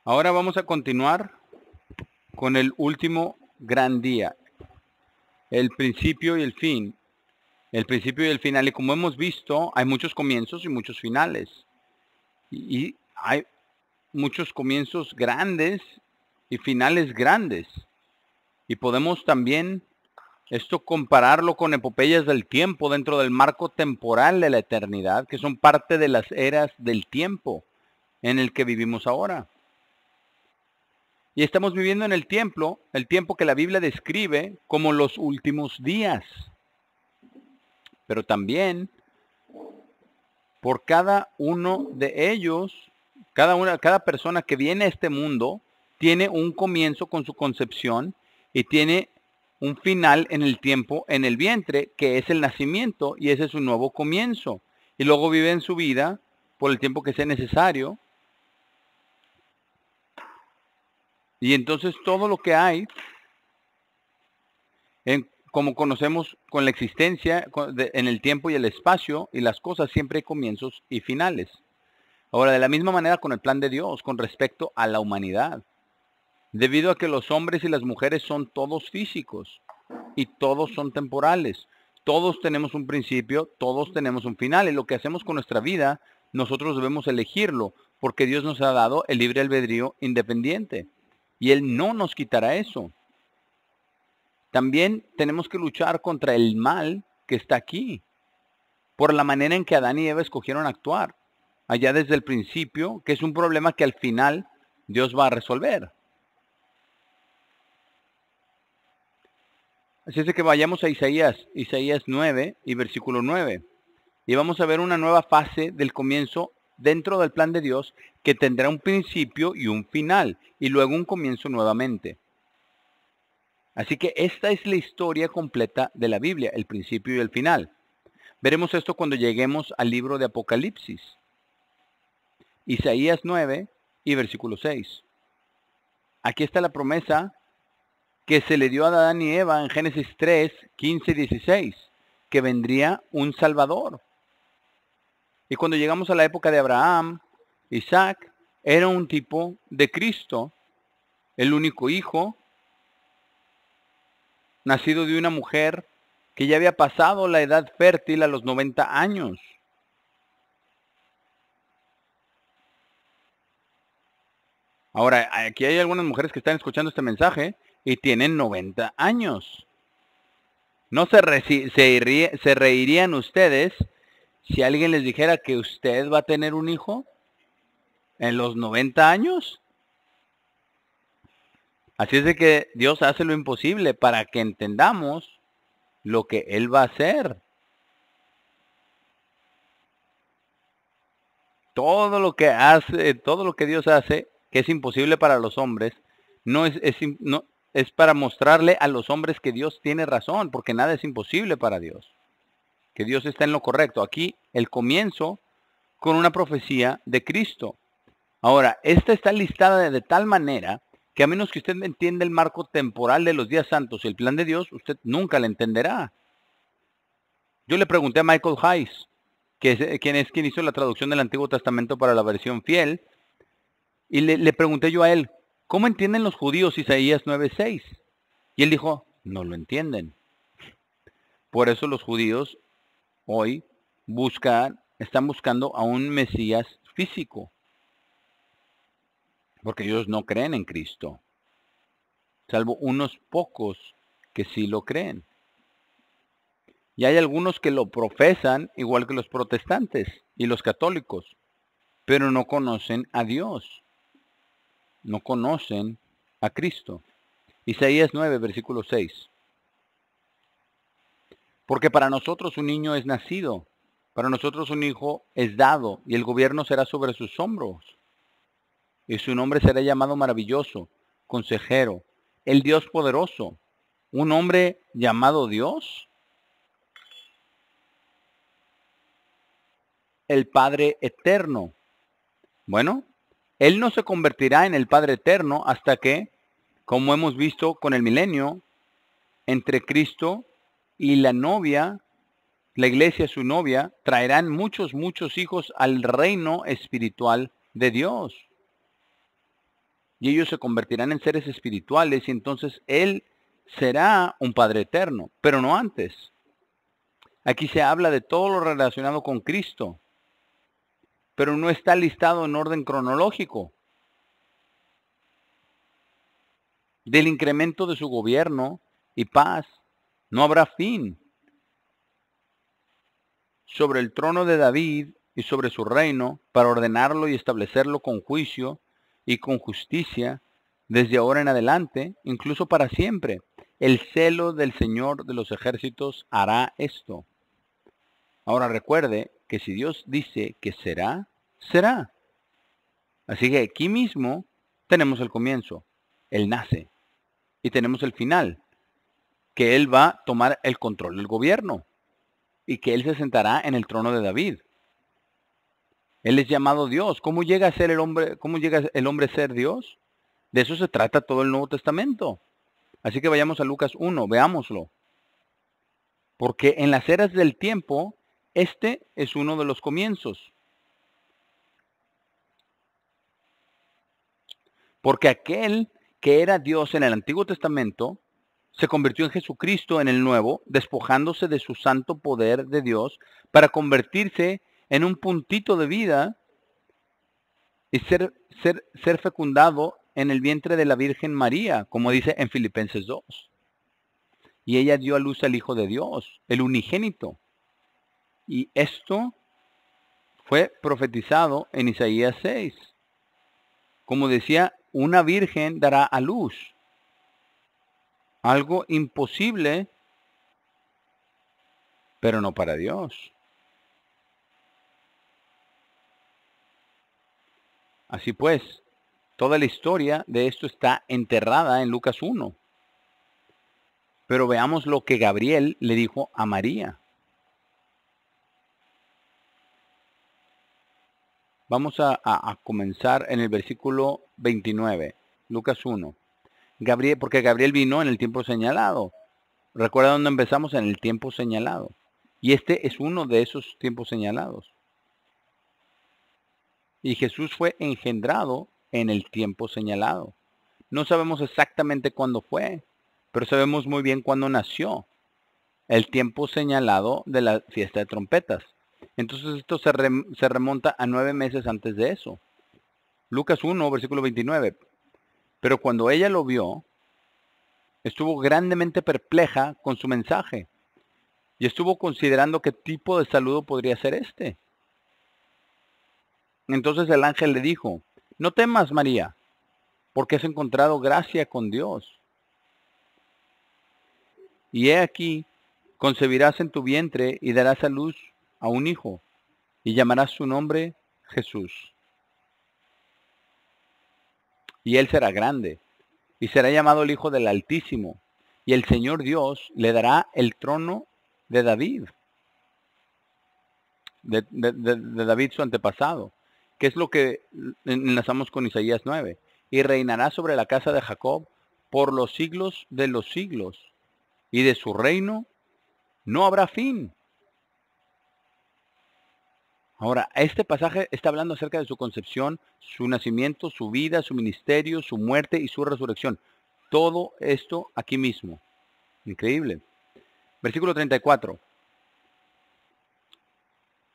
Ahora vamos a continuar con el último gran día, el principio y el fin. El principio y el final. Y como hemos visto, hay muchos comienzos y muchos finales. Y hay muchos comienzos grandes y finales grandes. Y podemos también esto compararlo con epopeyas del tiempo dentro del marco temporal de la eternidad, que son parte de las eras del tiempo en el que vivimos ahora. Y estamos viviendo en el tiempo que la Biblia describe como los últimos días. Pero también por cada uno de ellos, cada persona que viene a este mundo tiene un comienzo con su concepción y tiene un final en el tiempo en el vientre, que es el nacimiento, y ese es su nuevo comienzo. Y luego vive en su vida por el tiempo que sea necesario. Y entonces todo lo que hay, como conocemos con la existencia, en el tiempo y el espacio, y las cosas, siempre hay comienzos y finales. Ahora, de la misma manera con el plan de Dios con respecto a la humanidad. Debido a que los hombres y las mujeres son todos físicos y todos son temporales. Todos tenemos un principio, todos tenemos un final. Y lo que hacemos con nuestra vida, nosotros debemos elegirlo, porque Dios nos ha dado el libre albedrío independiente. Y Él no nos quitará eso. También tenemos que luchar contra el mal que está aquí, por la manera en que Adán y Eva escogieron actuar allá desde el principio, que es un problema que al final Dios va a resolver. Así es de que vayamos a Isaías 9 y versículo 9. Y vamos a ver una nueva fase del comienzo dentro del plan de Dios que tendrá un principio y un final, y luego un comienzo nuevamente. Así que esta es la historia completa de la Biblia, el principio y el final. Veremos esto cuando lleguemos al libro de Apocalipsis. Isaías 9 y versículo 6. Aquí está la promesa que se le dio a Adán y Eva en Génesis 3, 15 y 16, que vendría un Salvador. Y cuando llegamos a la época de Abraham, Isaac era un tipo de Cristo, el único hijo, nacido de una mujer que ya había pasado la edad fértil a los 90 años. Ahora, aquí hay algunas mujeres que están escuchando este mensaje y tienen 90 años. ¿No se reirían ustedes si alguien les dijera que usted va a tener un hijo en los 90 años? Así es de que Dios hace lo imposible para que entendamos lo que Él va a hacer. Todo lo que hace, todo lo que Dios hace, que es imposible para los hombres, no es para mostrarle a los hombres que Dios tiene razón, porque nada es imposible para Dios, que Dios está en lo correcto. Aquí el comienzo con una profecía de Cristo. Ahora, esta está listada de tal manera que a menos que usted entienda el marco temporal de los días santos y el plan de Dios, usted nunca la entenderá. Yo le pregunté a Michael Heiss, quien hizo la traducción del Antiguo Testamento para la versión fiel, y le pregunté yo a él, ¿cómo entienden los judíos Isaías 9:6? Y él dijo, no lo entienden. Por eso los judíos hoy están buscando a un Mesías físico, porque ellos no creen en Cristo, salvo unos pocos que sí lo creen. Y hay algunos que lo profesan, igual que los protestantes y los católicos, pero no conocen a Dios, no conocen a Cristo. Isaías 9, versículo 6. Porque para nosotros un niño es nacido, para nosotros un hijo es dado, y el gobierno será sobre sus hombros. Y su nombre será llamado maravilloso, consejero, el Dios poderoso, un hombre llamado Dios, el Padre eterno. Bueno, Él no se convertirá en el Padre eterno hasta que, como hemos visto con el milenio, entre Cristo y la novia, la iglesia, su novia, traerán muchos hijos al reino espiritual de Dios. y ellos se convertirán en seres espirituales y entonces Él será un Padre eterno, pero no antes. Aquí se habla de todo lo relacionado con Cristo, pero no está listado en orden cronológico. Del incremento de su gobierno y paz no habrá fin sobre el trono de David y sobre su reino, para ordenarlo y establecerlo con juicio y con justicia, desde ahora en adelante, incluso para siempre. El celo del Señor de los ejércitos hará esto. Ahora recuerde que si Dios dice que será, será. Así que aquí mismo tenemos el comienzo. Él nace. Y tenemos el final, que Él va a tomar el control del gobierno y que Él se sentará en el trono de David. Él es llamado Dios. ¿Cómo llega a ser el hombre? ¿Cómo llega el hombre a ser Dios? De eso se trata todo el Nuevo Testamento. Así que vayamos a Lucas 1, veámoslo. Porque en las eras del tiempo, este es uno de los comienzos. Porque aquel que era Dios en el Antiguo Testamento se convirtió en Jesucristo en el Nuevo, despojándose de su santo poder de Dios para convertirse en un puntito de vida y ser fecundado en el vientre de la Virgen María, como dice en Filipenses 2. Y ella dio a luz al Hijo de Dios, el unigénito. Y esto fue profetizado en Isaías 6. Como decía, una virgen dará a luz. Algo imposible, pero no para Dios. Así pues, toda la historia de esto está enterrada en Lucas 1. Pero veamos lo que Gabriel le dijo a María. Vamos a comenzar en el versículo 29, Lucas 1. Gabriel, porque Gabriel vino en el tiempo señalado. Recuerda dónde empezamos, en el tiempo señalado. Y este es uno de esos tiempos señalados. Y Jesús fue engendrado en el tiempo señalado. No sabemos exactamente cuándo fue, pero sabemos muy bien cuándo nació. El tiempo señalado de la fiesta de trompetas. Entonces esto se remonta a 9 meses antes de eso. Lucas 1, versículo 29. Pero cuando ella lo vio, estuvo grandemente perpleja con su mensaje y estuvo considerando qué tipo de saludo podría ser este. Entonces el ángel le dijo: no temas, María, porque has encontrado gracia con Dios. Y he aquí, concebirás en tu vientre y darás a luz a un hijo, y llamarás su nombre Jesús. Y él será grande, y será llamado el Hijo del Altísimo, y el Señor Dios le dará el trono de David, de David su antepasado, que es lo que enlazamos con Isaías 9. Y reinará sobre la casa de Jacob por los siglos de los siglos, y de su reino no habrá fin. Ahora, este pasaje está hablando acerca de su concepción, su nacimiento, su vida, su ministerio, su muerte y su resurrección. Todo esto aquí mismo. Increíble. Versículo 34.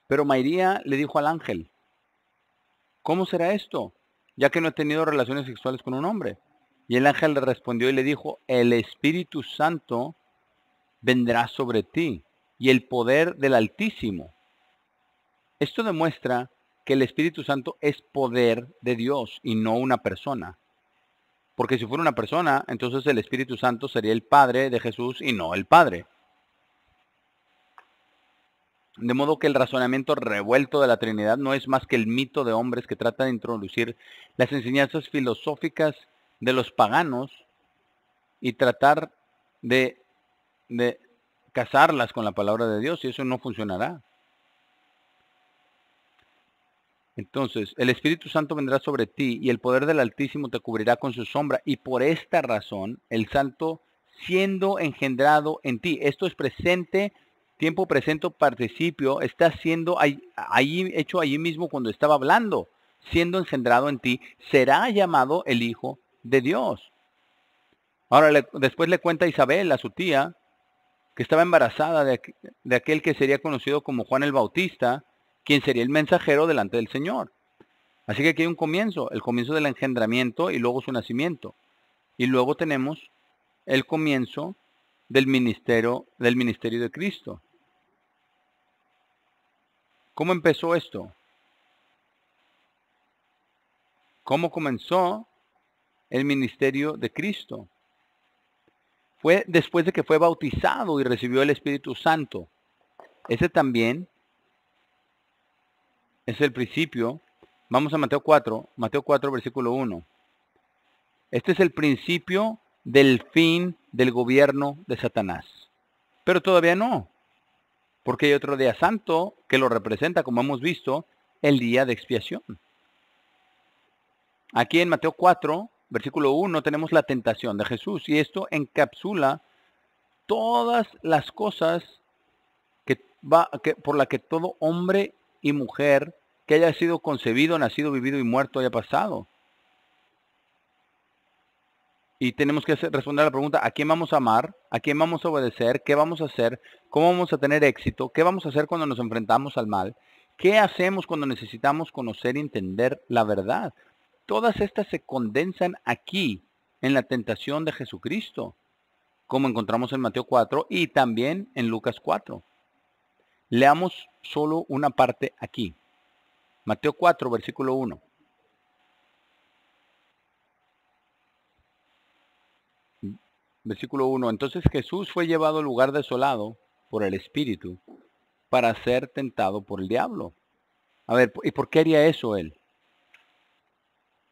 Pero María le dijo al ángel: ¿cómo será esto, ya que no he tenido relaciones sexuales con un hombre? Y el ángel le respondió y le dijo: el Espíritu Santo vendrá sobre ti, y el poder del Altísimo. Esto demuestra que el Espíritu Santo es poder de Dios y no una persona. Porque si fuera una persona, entonces el Espíritu Santo sería el Padre de Jesús y no el Padre. De modo que el razonamiento revuelto de la Trinidad no es más que el mito de hombres que trata de introducir las enseñanzas filosóficas de los paganos y tratar de casarlas con la palabra de Dios, y eso no funcionará. Entonces, el Espíritu Santo vendrá sobre ti y el poder del Altísimo te cubrirá con su sombra, y por esta razón el Santo siendo engendrado en ti. Esto es presente, tiempo presente, participio, está siendo ahí hecho allí mismo cuando estaba hablando. siendo engendrado en ti, será llamado el Hijo de Dios. Ahora, después le cuenta a Isabel, a su tía, que estaba embarazada de aquel que sería conocido como Juan el Bautista, quien sería el mensajero delante del Señor. Así que aquí hay un comienzo, el comienzo del engendramiento y luego su nacimiento. Y luego tenemos el comienzo del ministerio de Cristo. ¿Cómo empezó esto? ¿Cómo comenzó el ministerio de Cristo? Fue después de que fue bautizado y recibió el Espíritu Santo. Ese también es el principio. Vamos a Mateo 4, versículo 1. Este es el principio del fin del gobierno de Satanás. Pero todavía no, porque hay otro día santo que lo representa, como hemos visto, el día de expiación. Aquí en Mateo 4, versículo 1, tenemos la tentación de Jesús, y esto encapsula todas las cosas por la que todo hombre y mujer que haya sido concebido, nacido, vivido y muerto haya pasado. Y tenemos que responder a la pregunta, ¿a quién vamos a amar? ¿A quién vamos a obedecer? ¿Qué vamos a hacer? ¿Cómo vamos a tener éxito? ¿Qué vamos a hacer cuando nos enfrentamos al mal? ¿Qué hacemos cuando necesitamos conocer y entender la verdad? Todas estas se condensan aquí, en la tentación de Jesucristo, como encontramos en Mateo 4 y también en Lucas 4. Leamos solo una parte aquí. Mateo 4, versículo 1. Versículo 1. Entonces Jesús fue llevado al lugar desolado por el Espíritu para ser tentado por el diablo. A ver, ¿y por qué haría eso él?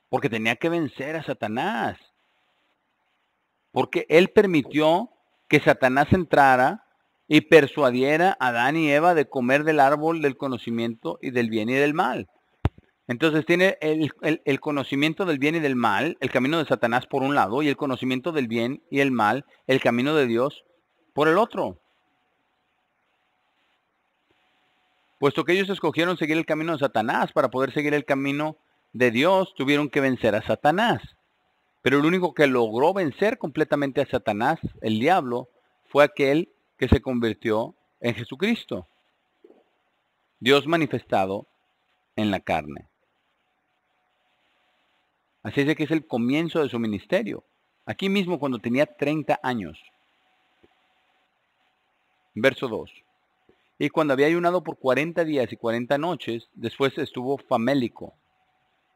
Porque tenía que vencer a Satanás. Porque él permitió que Satanás entrara y persuadiera a Adán y Eva de comer del árbol del conocimiento y del bien y del mal. Entonces tiene el conocimiento del bien y del mal, el camino de Satanás por un lado, y el conocimiento del bien y el mal, el camino de Dios por el otro. Puesto que ellos escogieron seguir el camino de Satanás para poder seguir el camino de Dios, tuvieron que vencer a Satanás. Pero el único que logró vencer completamente a Satanás, el diablo, fue aquel que se convirtió en Jesucristo, Dios manifestado en la carne. Así es de que es el comienzo de su ministerio. Aquí mismo cuando tenía 30 años. Verso 2. Y cuando había ayunado por 40 días y 40 noches, después estuvo famélico.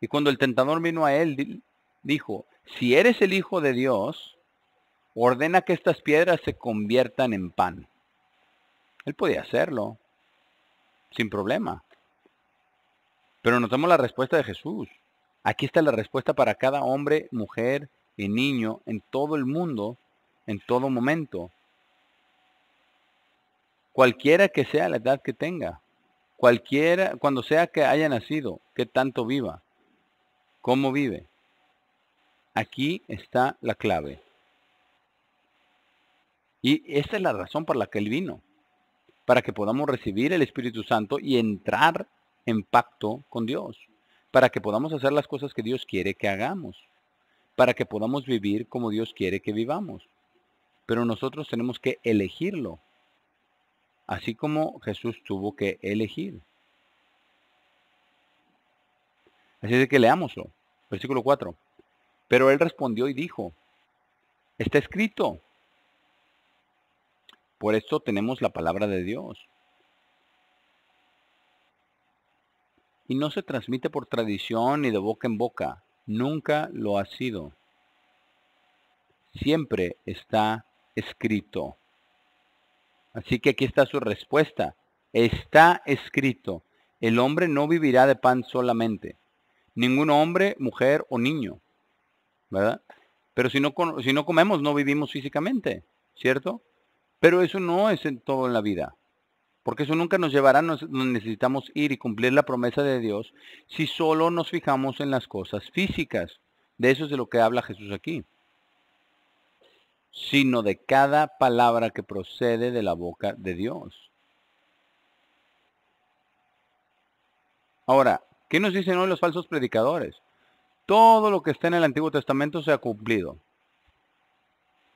Y cuando el tentador vino a él, dijo, si eres el Hijo de Dios, ordena que estas piedras se conviertan en pan. Él podía hacerlo, sin problema. Pero notamos la respuesta de Jesús. Aquí está la respuesta para cada hombre, mujer y niño en todo el mundo, en todo momento. Cualquiera que sea la edad que tenga, cualquiera, cuando sea que haya nacido, que tanto viva, cómo vive. Aquí está la clave. Y esta es la razón por la que Él vino, para que podamos recibir el Espíritu Santo y entrar en pacto con Dios, para que podamos hacer las cosas que Dios quiere que hagamos, para que podamos vivir como Dios quiere que vivamos. Pero nosotros tenemos que elegirlo, así como Jesús tuvo que elegir. Así es de que leámoslo. Versículo 4. Pero él respondió y dijo, está escrito. Por esto tenemos la palabra de Dios. Y no se transmite por tradición ni de boca en boca. Nunca lo ha sido. Siempre está escrito. Así que aquí está su respuesta. Está escrito. El hombre no vivirá de pan solamente. Ningún hombre, mujer o niño. ¿Verdad? Pero si no comemos, no vivimos físicamente. ¿Cierto? Pero eso no es en todo en la vida. Porque eso nunca nos llevará, necesitamos ir y cumplir la promesa de Dios si solo nos fijamos en las cosas físicas. De eso es de lo que habla Jesús aquí. Sino de cada palabra que procede de la boca de Dios. Ahora, ¿Qué nos dicen hoy los falsos predicadores? Todo lo que está en el Antiguo Testamento se ha cumplido.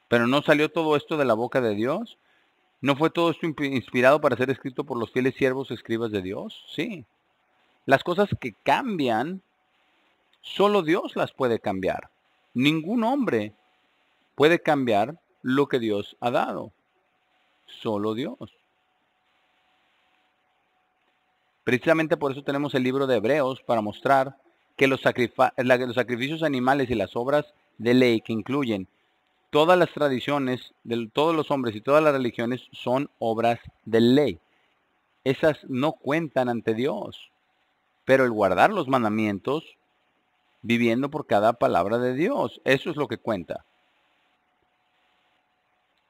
Pero ¿no salió todo esto de la boca de Dios? ¿No fue todo esto inspirado para ser escrito por los fieles siervos escribas de Dios? Sí. Las cosas que cambian, solo Dios las puede cambiar. Ningún hombre puede cambiar lo que Dios ha dado. Solo Dios. Precisamente por eso tenemos el libro de Hebreos para mostrar que los sacrificios animales y las obras de ley que incluyen todas las tradiciones de todos los hombres y todas las religiones son obras de ley. Esas no cuentan ante Dios. Pero el guardar los mandamientos, viviendo por cada palabra de Dios, eso es lo que cuenta.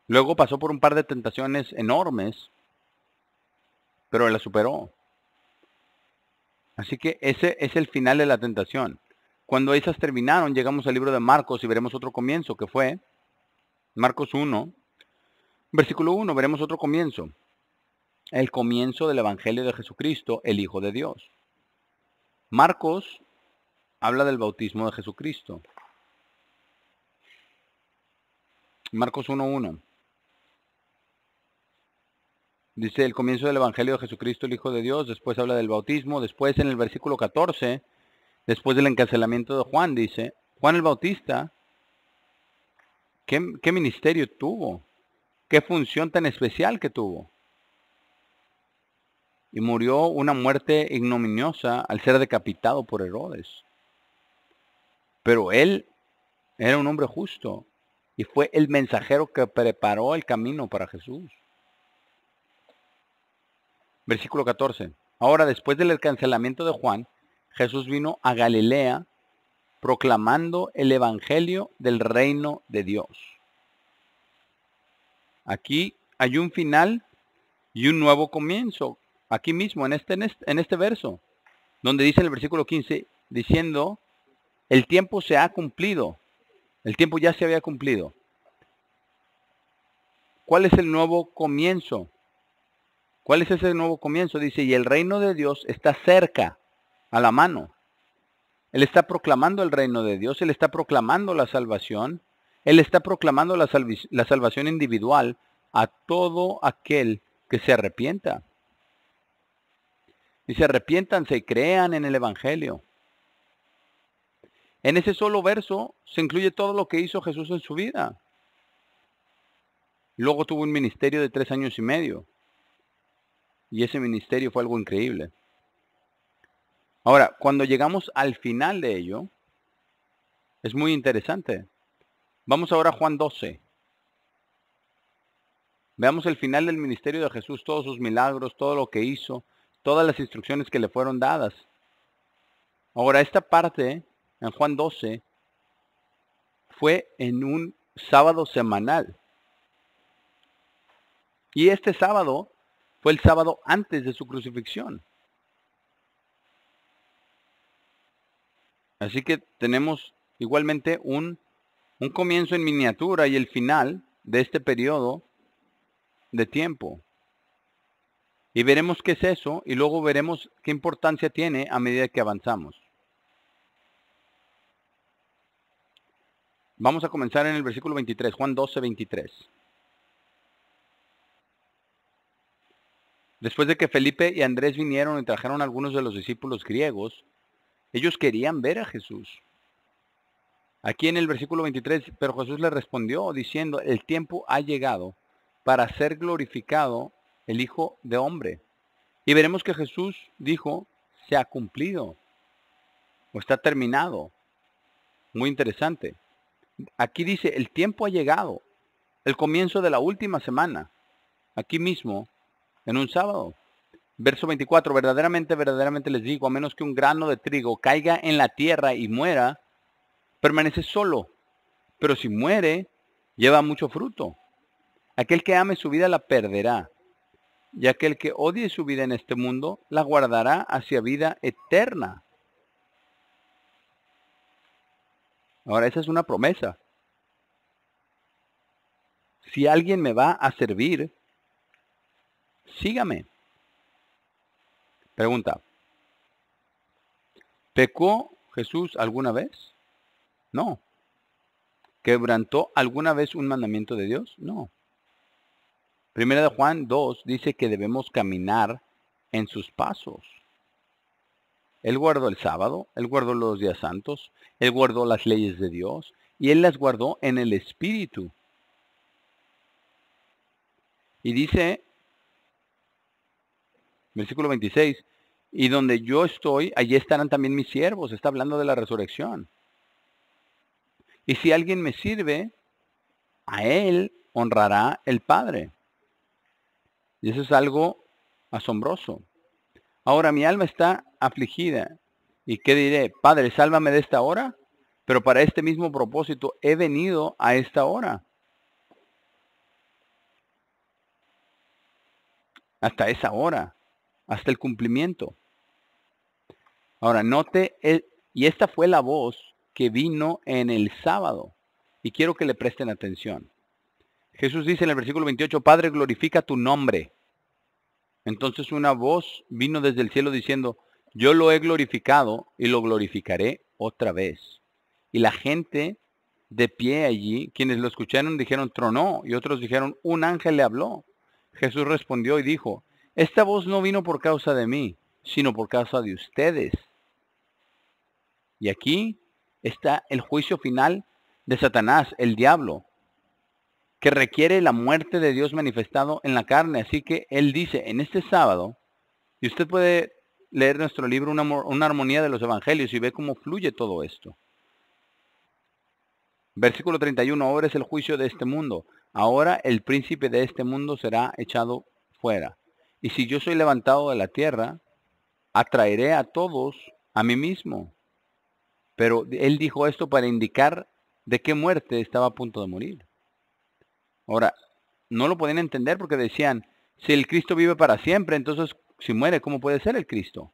Luego pasó por un par de tentaciones enormes, pero la superó. Así que ese es el final de la tentación. Cuando esas terminaron, llegamos al libro de Marcos y veremos otro comienzo, que fue Marcos 1, versículo 1, veremos otro comienzo. El comienzo del Evangelio de Jesucristo, el Hijo de Dios. Marcos habla del bautismo de Jesucristo. Marcos 1:1. Dice el comienzo del Evangelio de Jesucristo, el Hijo de Dios. Después habla del bautismo. Después en el versículo 14, después del encarcelamiento de Juan, dice, Juan el Bautista, ¿qué ministerio tuvo? ¿Qué función tan especial que tuvo? Y murió una muerte ignominiosa al ser decapitado por Herodes. Pero él era un hombre justo y fue el mensajero que preparó el camino para Jesús. Versículo 14. Ahora, después del cancelamiento de Juan, Jesús vino a Galilea proclamando el evangelio del reino de Dios. Aquí hay un final y un nuevo comienzo. Aquí mismo, en este verso, donde dice el versículo 15, diciendo, el tiempo se ha cumplido. El tiempo ya se había cumplido. ¿Cuál es el nuevo comienzo? ¿Cuál es ese nuevo comienzo? Dice, y el reino de Dios está cerca, a la mano. Él está proclamando el reino de Dios, Él está proclamando la salvación, Él está proclamando la salvación individual a todo aquel que se arrepienta. Dice, arrepiéntanse y crean en el Evangelio. En ese solo verso se incluye todo lo que hizo Jesús en su vida. Luego tuvo un ministerio de 3 años y medio. Y ese ministerio fue algo increíble. Ahora, cuando llegamos al final de ello, es muy interesante. Vamos ahora a Juan 12. Veamos el final del ministerio de Jesús, todos sus milagros, todo lo que hizo, todas las instrucciones que le fueron dadas. Ahora, esta parte, en Juan 12, fue en un sábado semanal. Y este sábado fue el sábado antes de su crucifixión. Así que tenemos igualmente un comienzo en miniatura y el final de este periodo de tiempo. Y veremos qué es eso y luego veremos qué importancia tiene a medida que avanzamos. Vamos a comenzar en el versículo 23, Juan 12, 23. Después de que Felipe y Andrés vinieron y trajeron a algunos de los discípulos griegos, ellos querían ver a Jesús. Aquí en el versículo 23, pero Jesús les respondió diciendo, el tiempo ha llegado para ser glorificado el Hijo de Hombre. Y veremos que Jesús dijo, se ha cumplido o está terminado. Muy interesante. Aquí dice, el tiempo ha llegado, el comienzo de la última semana, aquí mismo, en un sábado. Verso 24, verdaderamente, verdaderamente les digo, a menos que un grano de trigo caiga en la tierra y muera, permanece solo, pero si muere, lleva mucho fruto. Aquel que ame su vida la perderá, y aquel que odie su vida en este mundo, la guardará hacia vida eterna. Ahora, esa es una promesa. Si alguien me va a servir, sígame. Pregunta, ¿Pecó Jesús alguna vez? No. ¿Quebrantó alguna vez un mandamiento de Dios? No. Primera de Juan 2 dice que debemos caminar en sus pasos. Él guardó el sábado, Él guardó los días santos, Él guardó las leyes de Dios y Él las guardó en el Espíritu. Y dice, versículo 26, y donde yo estoy, allí estarán también mis siervos. Está hablando de la resurrección. Y si alguien me sirve, a Él honrará el Padre. Y eso es algo asombroso. Ahora mi alma está afligida. ¿Y qué diré? Padre, sálvame de esta hora. Pero para este mismo propósito he venido a esta hora. Hasta esa hora. Hasta el cumplimiento. Ahora, note, y esta fue la voz que vino en el sábado. Y quiero que le presten atención. Jesús dice en el versículo 28, Padre, glorifica tu nombre. Entonces una voz vino desde el cielo diciendo, yo lo he glorificado y lo glorificaré otra vez. Y la gente de pie allí, quienes lo escucharon, dijeron, tronó, y otros dijeron, un ángel le habló. Jesús respondió y dijo, esta voz no vino por causa de mí, sino por causa de ustedes. Y aquí está el juicio final de Satanás, el diablo, que requiere la muerte de Dios manifestado en la carne. Así que Él dice, en este sábado, y usted puede leer nuestro libro, una armonía de los evangelios, y ve cómo fluye todo esto. Versículo 31, ahora es el juicio de este mundo. Ahora el príncipe de este mundo será echado fuera. Y si yo soy levantado de la tierra, atraeré a todos a mí mismo. Pero Él dijo esto para indicar de qué muerte estaba a punto de morir. Ahora, no lo podían entender porque decían, si el Cristo vive para siempre, entonces si muere, ¿cómo puede ser el Cristo?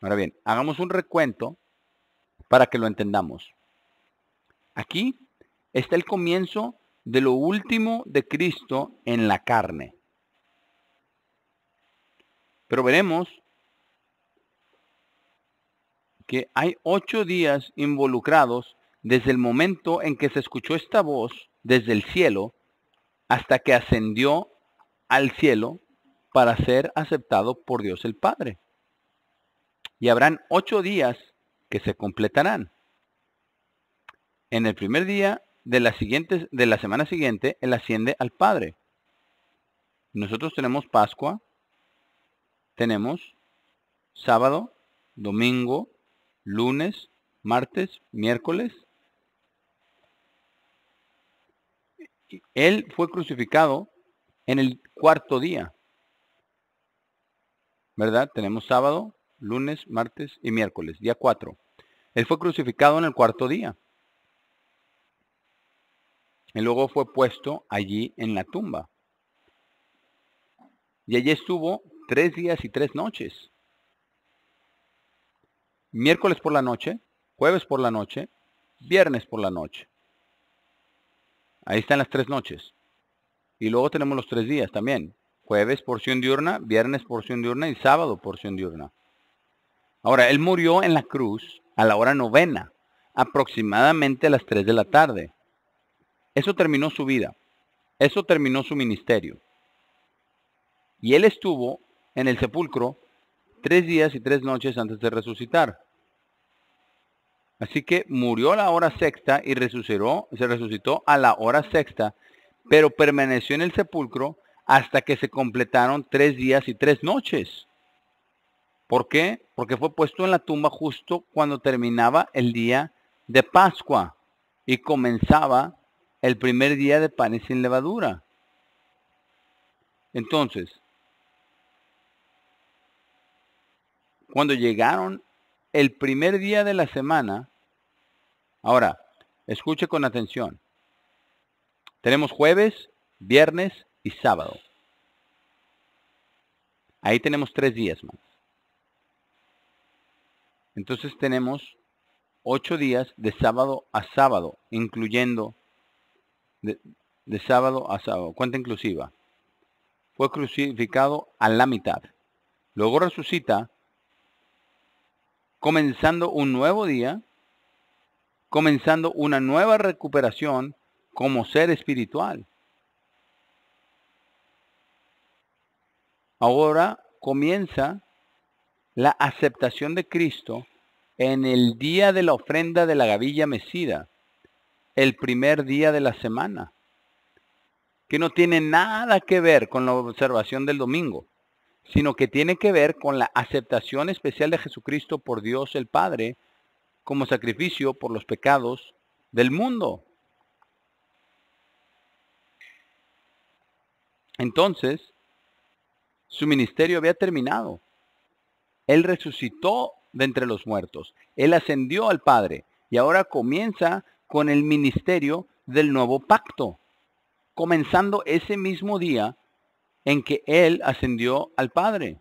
Ahora bien, hagamos un recuento para que lo entendamos. Aquí está el comienzo de lo último de Cristo en la carne. Pero veremos que hay 8 días involucrados desde el momento en que se escuchó esta voz desde el cielo hasta que ascendió al cielo para ser aceptado por Dios el Padre. Y habrán 8 días que se completarán. En el primer día de la semana siguiente, Él asciende al Padre. Nosotros tenemos Pascua, tenemos sábado, domingo, lunes, martes, miércoles. Él fue crucificado en el cuarto día, ¿verdad? Tenemos sábado, lunes, martes y miércoles, día 4. Él fue crucificado en el cuarto día. Y luego fue puesto allí en la tumba. Y allí estuvo 3 días y 3 noches. Miércoles por la noche, jueves por la noche, viernes por la noche. Ahí están las 3 noches. Y luego tenemos los 3 días también. Jueves, porción diurna, viernes, porción diurna y sábado, porción diurna. Ahora, Él murió en la cruz a la hora 9, aproximadamente a las 3 de la tarde. Eso terminó su vida. Eso terminó su ministerio. Y Él estuvo en el sepulcro 3 días y 3 noches antes de resucitar. Así que murió a la hora sexta y se resucitó a la hora sexta, pero permaneció en el sepulcro hasta que se completaron 3 días y 3 noches. ¿Por qué? Porque fue puesto en la tumba justo cuando terminaba el día de Pascua y comenzaba el primer día de panes sin levadura. Entonces, cuando llegaron el primer día de la semana, ahora, escuche con atención. Tenemos jueves, viernes y sábado. Ahí tenemos 3 días más. Entonces tenemos 8 días de sábado a sábado, incluyendo de sábado a sábado, cuenta inclusiva. Fue crucificado a la mitad. Luego resucita comenzando un nuevo día, comenzando una nueva recuperación como ser espiritual. Ahora comienza la aceptación de Cristo en el día de la ofrenda de la gavilla mecida, el primer día de la semana, que no tiene nada que ver con la observación del domingo, sino que tiene que ver con la aceptación especial de Jesucristo por Dios el Padre como sacrificio por los pecados del mundo. Entonces, su ministerio había terminado. Él resucitó de entre los muertos. Él ascendió al Padre y ahora comienza con el ministerio del nuevo pacto, comenzando ese mismo día en que Él ascendió al Padre.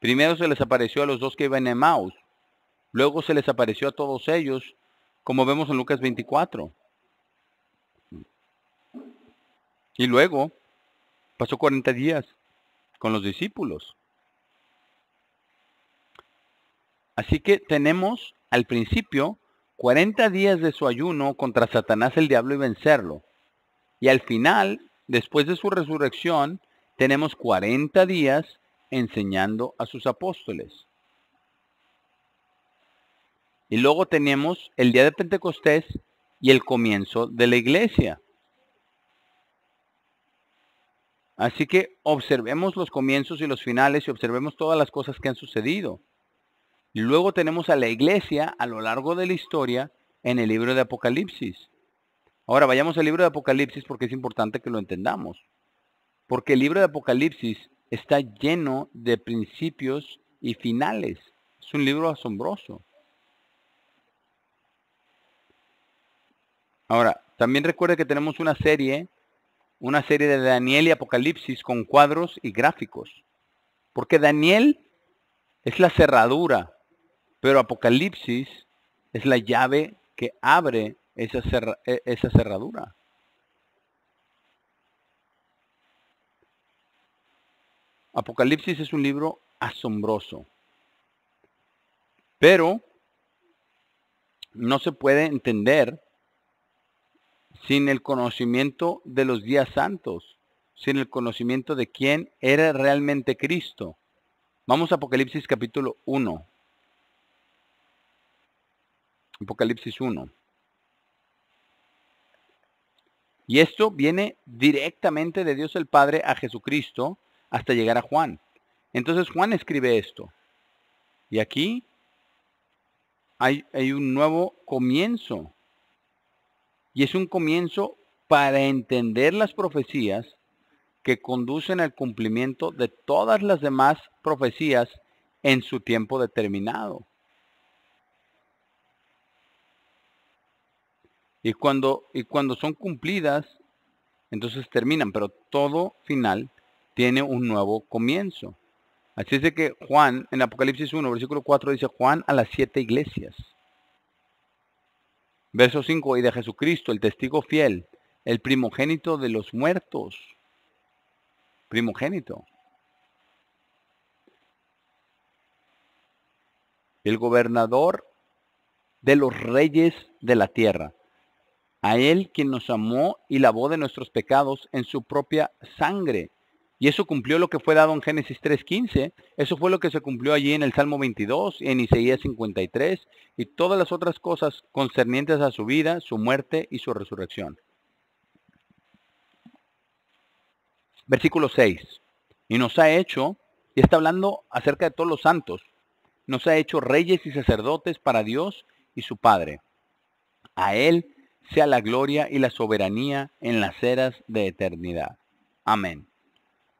Primero se les apareció a los dos que iban en Emaús, luego se les apareció a todos ellos, como vemos en Lucas 24. Y luego pasó 40 días con los discípulos. Así que tenemos al principio 40 días de su ayuno contra Satanás el diablo y vencerlo. Y al final, después de su resurrección, tenemos 40 días enseñando a sus apóstoles. Y luego tenemos el día de Pentecostés y el comienzo de la iglesia. Así que observemos los comienzos y los finales y observemos todas las cosas que han sucedido. Y luego tenemos a la iglesia a lo largo de la historia en el libro de Apocalipsis. Ahora vayamos al libro de Apocalipsis porque es importante que lo entendamos. Porque el libro de Apocalipsis está lleno de principios y finales. Es un libro asombroso. Ahora, también recuerde que tenemos una serie de Daniel y Apocalipsis con cuadros y gráficos. Porque Daniel es la cerradura, pero Apocalipsis es la llave que abre esa cerradura. Apocalipsis es un libro asombroso, pero no se puede entender sin el conocimiento de los días santos, sin el conocimiento de quién era realmente Cristo. Vamos a Apocalipsis capítulo 1. Apocalipsis 1. Y esto viene directamente de Dios el Padre a Jesucristo hasta llegar a Juan. Entonces Juan escribe esto. Y aquí hay un nuevo comienzo. Y es un comienzo para entender las profecías que conducen al cumplimiento de todas las demás profecías en su tiempo determinado. Y cuando son cumplidas, entonces terminan, pero todo final tiene un nuevo comienzo. Así es de que Juan, en Apocalipsis 1, versículo 4, dice Juan a las 7 iglesias. Verso 5, y de Jesucristo, el testigo fiel, el primogénito de los muertos. Primogénito. El gobernador de los reyes de la tierra. A Él quien nos amó y lavó de nuestros pecados en su propia sangre. Y eso cumplió lo que fue dado en Génesis 3:15. Eso fue lo que se cumplió allí en el Salmo 22, en Isaías 53, y todas las otras cosas concernientes a su vida, su muerte y su resurrección. Versículo 6. Y nos ha hecho, y está hablando acerca de todos los santos, nos ha hecho reyes y sacerdotes para Dios y su Padre. A Él sea la gloria y la soberanía en las eras de eternidad. Amén.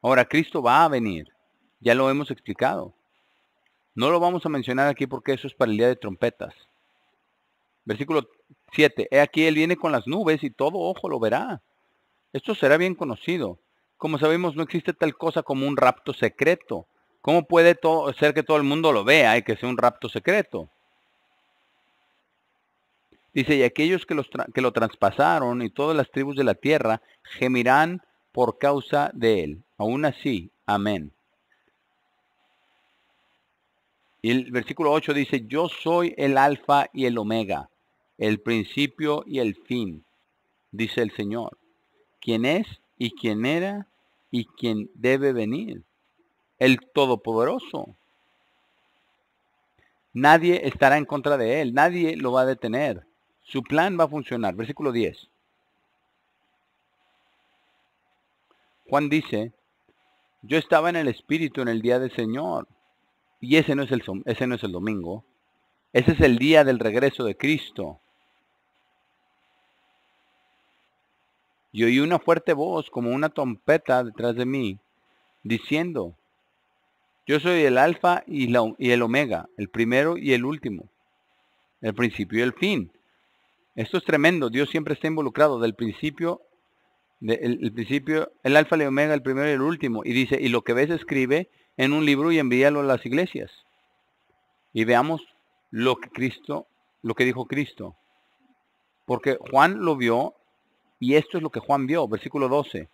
Ahora, Cristo va a venir. Ya lo hemos explicado. No lo vamos a mencionar aquí porque eso es para el día de trompetas. Versículo 7. He aquí, Él viene con las nubes y todo ojo lo verá. Esto será bien conocido. Como sabemos, no existe tal cosa como un rapto secreto. ¿Cómo puede ser que todo el mundo lo vea y que sea un rapto secreto? Dice, y aquellos que lo traspasaron y todas las tribus de la tierra gemirán por causa de él. Aún así, amén. Y el versículo 8 dice, yo soy el alfa y el omega, el principio y el fin, dice el Señor, quien es y quien era y quien debe venir, el Todopoderoso. Nadie estará en contra de él, nadie lo va a detener. Su plan va a funcionar. Versículo 10. Juan dice, yo estaba en el Espíritu en el día del Señor. Y ese no es el domingo. Ese es el día del regreso de Cristo. Y oí una fuerte voz como una trompeta detrás de mí, diciendo, yo soy el alfa y el omega, el primero y el último, el principio y el fin. Esto es tremendo. Dios siempre está involucrado del principio, el principio, el alfa y el omega, el primero y el último. Y dice, y lo que ves escribe en un libro y envíalo a las iglesias. Y veamos lo que dijo Cristo. Porque Juan lo vio, y esto es lo que Juan vio, versículo 12.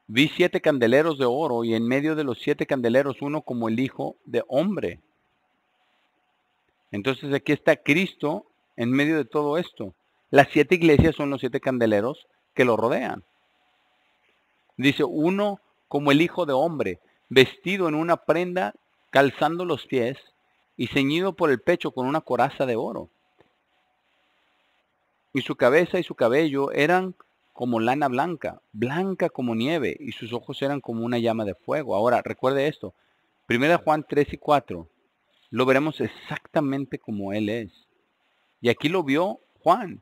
Vi 7 candeleros de oro, y en medio de los 7 candeleros uno como el Hijo de Hombre. Entonces aquí está Cristo en medio de todo esto. Las 7 iglesias son los 7 candeleros que lo rodean. Dice, uno como el Hijo de Hombre, vestido en una prenda, calzando los pies, y ceñido por el pecho con una coraza de oro. Y su cabeza y su cabello eran como lana blanca, blanca como nieve, y sus ojos eran como una llama de fuego. Ahora, recuerde esto, 1 Juan 3 y 4, lo veremos exactamente como Él es. Y aquí lo vio Juan,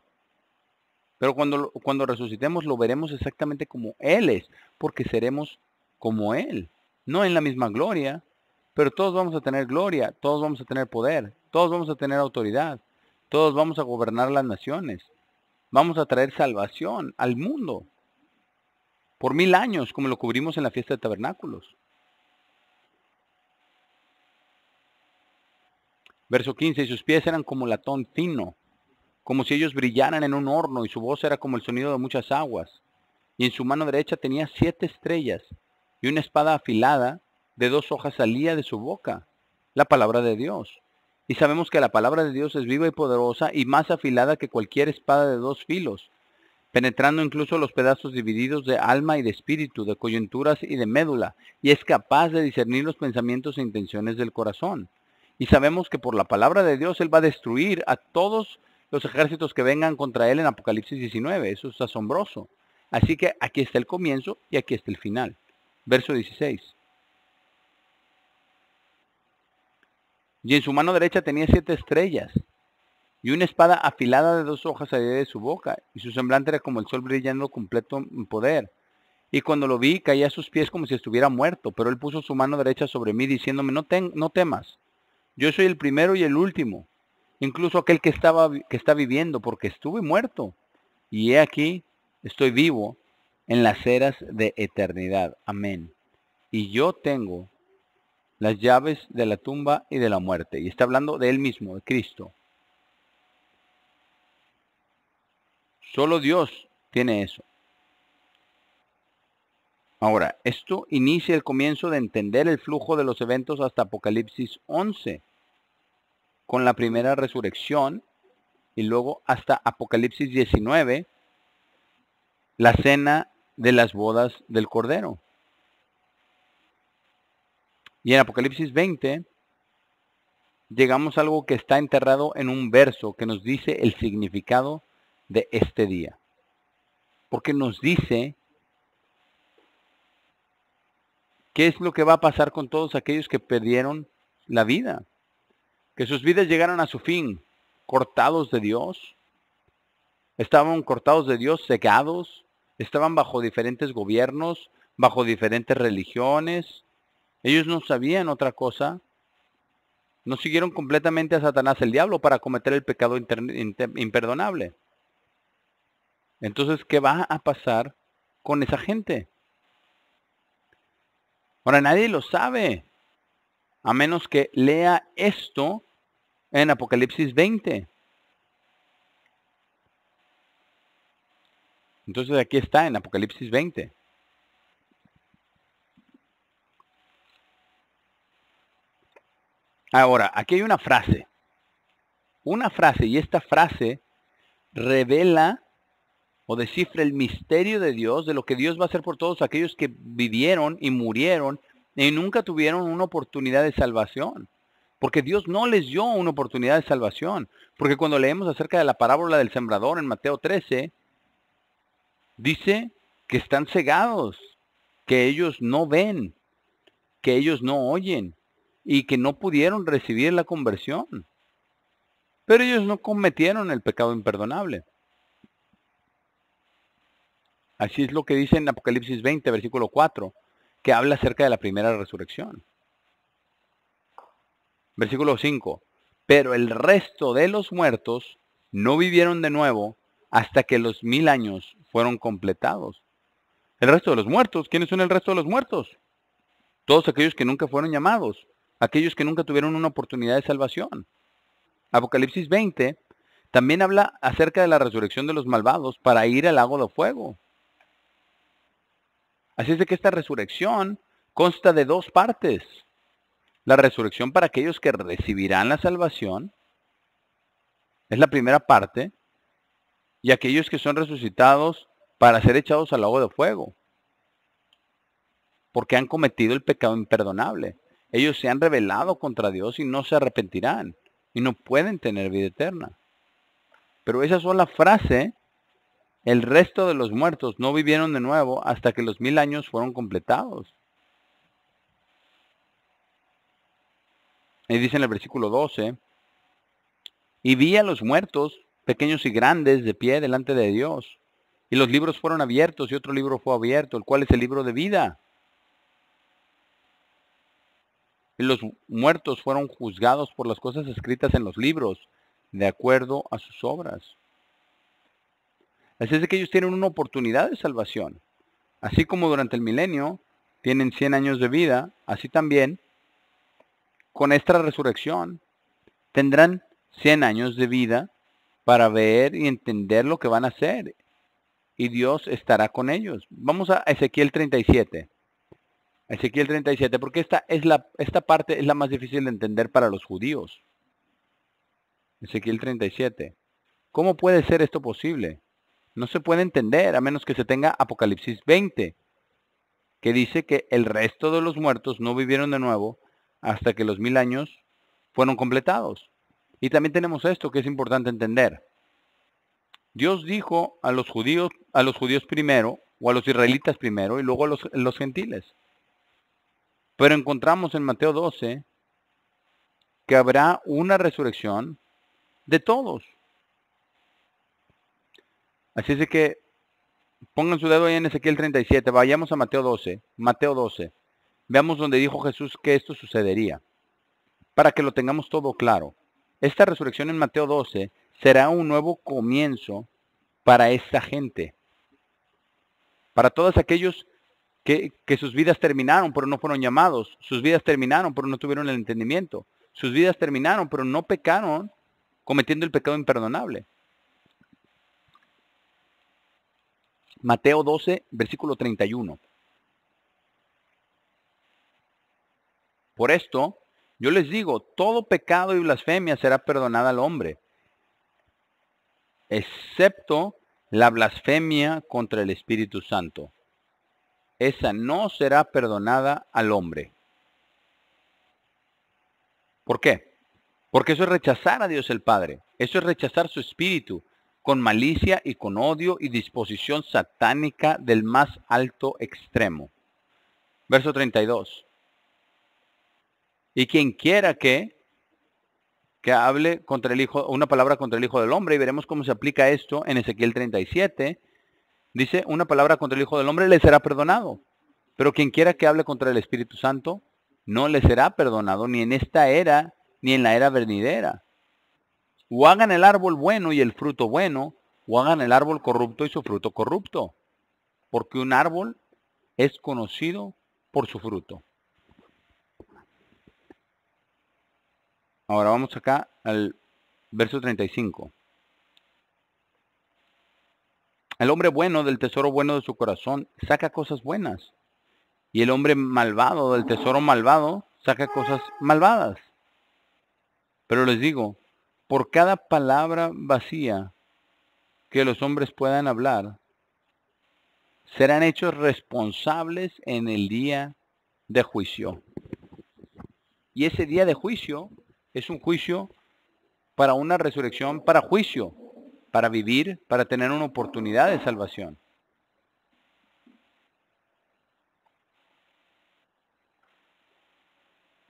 pero cuando resucitemos lo veremos exactamente como Él es, porque seremos como Él. No en la misma gloria, pero todos vamos a tener gloria, todos vamos a tener poder, todos vamos a tener autoridad, todos vamos a gobernar las naciones. Vamos a traer salvación al mundo por 1000 años, como lo cubrimos en la fiesta de tabernáculos. Verso 15, y sus pies eran como latón fino, como si ellos brillaran en un horno, y su voz era como el sonido de muchas aguas. Y en su mano derecha tenía 7 estrellas, y una espada afilada de 2 hojas salía de su boca, la palabra de Dios. Y sabemos que la palabra de Dios es viva y poderosa, y más afilada que cualquier espada de 2 filos, penetrando incluso los pedazos divididos de alma y de espíritu, de coyunturas y de médula, y es capaz de discernir los pensamientos e intenciones del corazón. Y sabemos que por la palabra de Dios Él va a destruir a todos los ejércitos que vengan contra Él en Apocalipsis 19. Eso es asombroso. Así que aquí está el comienzo y aquí está el final. Verso 16. Y en su mano derecha tenía 7 estrellas, y una espada afilada de 2 hojas salía de su boca, y su semblante era como el sol brillando completo en poder. Y cuando lo vi, caí a sus pies como si estuviera muerto, pero él puso su mano derecha sobre mí, diciéndome, no temas, yo soy el primero y el último, incluso aquel que está viviendo, porque estuve muerto, y he aquí, estoy vivo en las eras de eternidad. Amén. Y yo tengo las llaves de la tumba y de la muerte. Y está hablando de él mismo, de Cristo. Solo Dios tiene eso. Ahora, esto inicia el comienzo de entender el flujo de los eventos hasta Apocalipsis 11, con la primera resurrección, y luego hasta Apocalipsis 19, la cena de las bodas del Cordero. Y en Apocalipsis 20 llegamos a algo que está enterrado en un verso que nos dice el significado de este día. Porque nos dice qué es lo que va a pasar con todos aquellos que perdieron la vida. Que sus vidas llegaron a su fin, cortados de Dios. Estaban cortados de Dios, cegados. Estaban bajo diferentes gobiernos, bajo diferentes religiones. Ellos no sabían otra cosa. No siguieron completamente a Satanás, el diablo, para cometer el pecado imperdonable. Entonces, ¿qué va a pasar con esa gente? Ahora, nadie lo sabe, a menos que lea esto en Apocalipsis 20. Entonces, aquí está en Apocalipsis 20. Ahora, aquí hay una frase, y esta frase revela o descifra el misterio de Dios, de lo que Dios va a hacer por todos aquellos que vivieron y murieron y nunca tuvieron una oportunidad de salvación. Porque Dios no les dio una oportunidad de salvación. Porque cuando leemos acerca de la parábola del sembrador en Mateo 13, dice que están cegados, que ellos no ven, que ellos no oyen y que no pudieron recibir la conversión. Pero ellos no cometieron el pecado imperdonable. Así es lo que dice en Apocalipsis 20, versículo 4, que habla acerca de la primera resurrección. Versículo 5. Pero el resto de los muertos no vivieron de nuevo hasta que los 1000 años fueron completados. El resto de los muertos, ¿quiénes son el resto de los muertos? Todos aquellos que nunca fueron llamados, aquellos que nunca tuvieron una oportunidad de salvación. Apocalipsis 20 también habla acerca de la resurrección de los malvados para ir al lago de fuego. Así es de que esta resurrección consta de dos partes. La resurrección para aquellos que recibirán la salvación es la primera parte, y aquellos que son resucitados para ser echados al lago de fuego, porque han cometido el pecado imperdonable. Ellos se han rebelado contra Dios y no se arrepentirán, y no pueden tener vida eterna. Pero esa sola frase, el resto de los muertos no vivieron de nuevo hasta que los 1000 años fueron completados. Y dice en el versículo 12, y vi a los muertos, pequeños y grandes, de pie delante de Dios. Y los libros fueron abiertos, y otro libro fue abierto, el cual es el libro de vida. Y los muertos fueron juzgados por las cosas escritas en los libros, de acuerdo a sus obras. Así es de que ellos tienen una oportunidad de salvación. Así como durante el milenio tienen 100 años de vida, así también, con esta resurrección, tendrán 100 años de vida para ver y entender lo que van a hacer. Y Dios estará con ellos. Vamos a Ezequiel 37. Ezequiel 37, porque esta parte es la más difícil de entender para los judíos. Ezequiel 37. ¿Cómo puede ser esto posible? No se puede entender a menos que se tenga Apocalipsis 20, que dice que el resto de los muertos no vivieron de nuevo hasta que los 1000 años fueron completados. Y también tenemos esto que es importante entender. Dios dijo a los judíos primero, o a los israelitas primero, y luego a los gentiles. Pero encontramos en Mateo 12 que habrá una resurrección de todos. Así es de que pongan su dedo ahí en Ezequiel 37, vayamos a Mateo 12. Mateo 12. Veamos donde dijo Jesús que esto sucedería, para que lo tengamos todo claro. Esta resurrección en Mateo 12 será un nuevo comienzo para esta gente. Para todos aquellos que sus vidas terminaron, pero no fueron llamados. Sus vidas terminaron, pero no tuvieron el entendimiento. Sus vidas terminaron, pero no pecaron cometiendo el pecado imperdonable. Mateo 12, versículo 31. Por esto, yo les digo, todo pecado y blasfemia será perdonada al hombre, excepto la blasfemia contra el Espíritu Santo. Esa no será perdonada al hombre. ¿Por qué? Porque eso es rechazar a Dios el Padre. Eso es rechazar su Espíritu, con malicia y con odio y disposición satánica del más alto extremo. Verso 32. Y quien quiera que hable contra el Hijo, una palabra contra el Hijo del Hombre, y veremos cómo se aplica esto en Ezequiel 37, dice, una palabra contra el Hijo del Hombre le será perdonado. Pero quien quiera que hable contra el Espíritu Santo, no le será perdonado ni en esta era, ni en la era venidera. O hagan el árbol bueno y el fruto bueno, o hagan el árbol corrupto y su fruto corrupto. Porque un árbol es conocido por su fruto. Ahora vamos acá al verso 35. El hombre bueno del tesoro bueno de su corazón saca cosas buenas. Y el hombre malvado del tesoro malvado saca cosas malvadas. Pero les digo, por cada palabra vacía que los hombres puedan hablar, serán hechos responsables en el día de juicio. Y ese día de juicio es un juicio para una resurrección, para juicio, para vivir, para tener una oportunidad de salvación.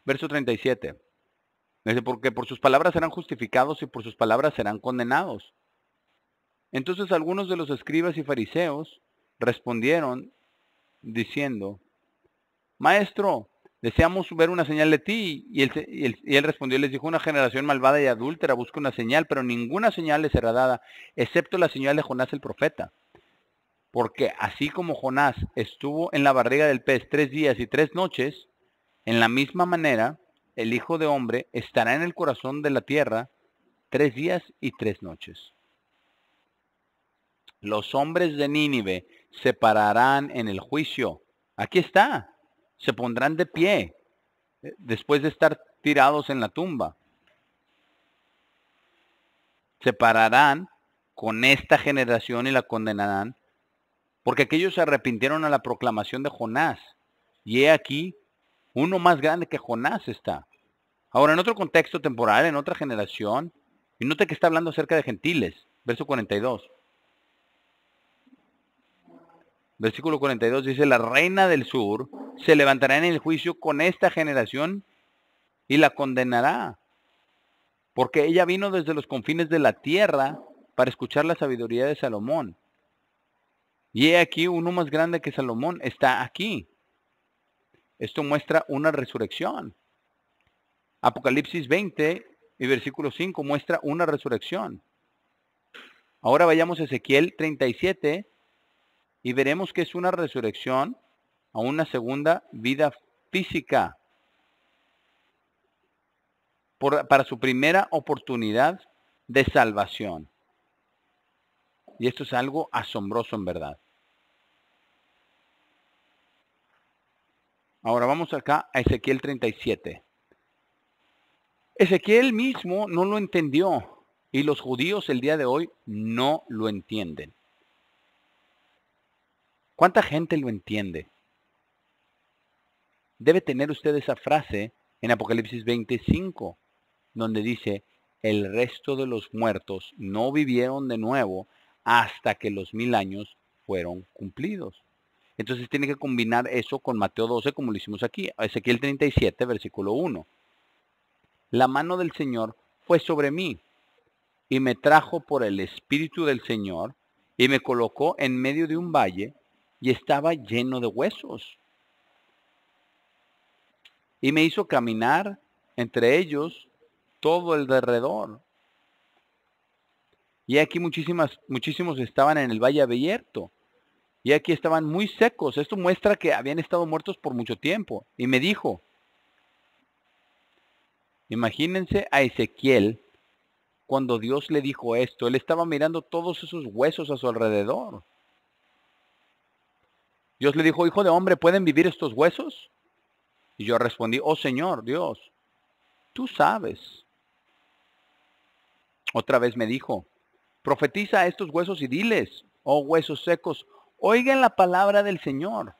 Verso 37. Dice, porque por sus palabras serán justificados y por sus palabras serán condenados. Entonces algunos de los escribas y fariseos respondieron diciendo, Maestro, deseamos ver una señal de ti. Y él respondió y les dijo, una generación malvada y adúltera busca una señal, pero ninguna señal les será dada, excepto la señal de Jonás el profeta. Porque así como Jonás estuvo en la barriga del pez 3 días y 3 noches, en la misma manera el Hijo de Hombre estará en el corazón de la tierra 3 días y 3 noches. Los hombres de Nínive se pararán en el juicio. Aquí está. Se pondrán de pie después de estar tirados en la tumba. Se pararán con esta generación y la condenarán, porque aquellos se arrepintieron a la proclamación de Jonás. Y he aquí, uno más grande que Jonás está. Ahora, en otro contexto temporal, en otra generación, y note que está hablando acerca de gentiles. Verso 42. Versículo 42 dice, la reina del sur se levantará en el juicio con esta generación y la condenará, porque ella vino desde los confines de la tierra para escuchar la sabiduría de Salomón. Y he aquí, uno más grande que Salomón está aquí. Esto muestra una resurrección. Apocalipsis 20 y versículo 5 muestra una resurrección. Ahora vayamos a Ezequiel 37 y veremos que es una resurrección a una segunda vida física. Para su primera oportunidad de salvación. Y esto es algo asombroso en verdad. Ahora vamos acá a Ezequiel 37. Ezequiel mismo no lo entendió y los judíos el día de hoy no lo entienden. ¿Cuánta gente lo entiende? Debe tener usted esa frase en Apocalipsis 25, donde dice, el resto de los muertos no vivieron de nuevo hasta que los 1000 años fueron cumplidos. Entonces tiene que combinar eso con Mateo 12, como lo hicimos aquí. Ezequiel 37, versículo 1. La mano del Señor fue sobre mí y me trajo por el Espíritu del Señor y me colocó en medio de un valle y estaba lleno de huesos. Y me hizo caminar entre ellos todo el derredor. Y aquí muchísimos estaban en el valle abierto. Y aquí estaban muy secos. Esto muestra que habían estado muertos por mucho tiempo. Y me dijo, imagínense a Ezequiel cuando Dios le dijo esto. Él estaba mirando todos esos huesos a su alrededor. Dios le dijo, hijo de hombre, ¿pueden vivir estos huesos? Y yo respondí, oh Señor, Dios, tú sabes. Otra vez me dijo, profetiza a estos huesos y diles, oh huesos secos, oigan la palabra del Señor.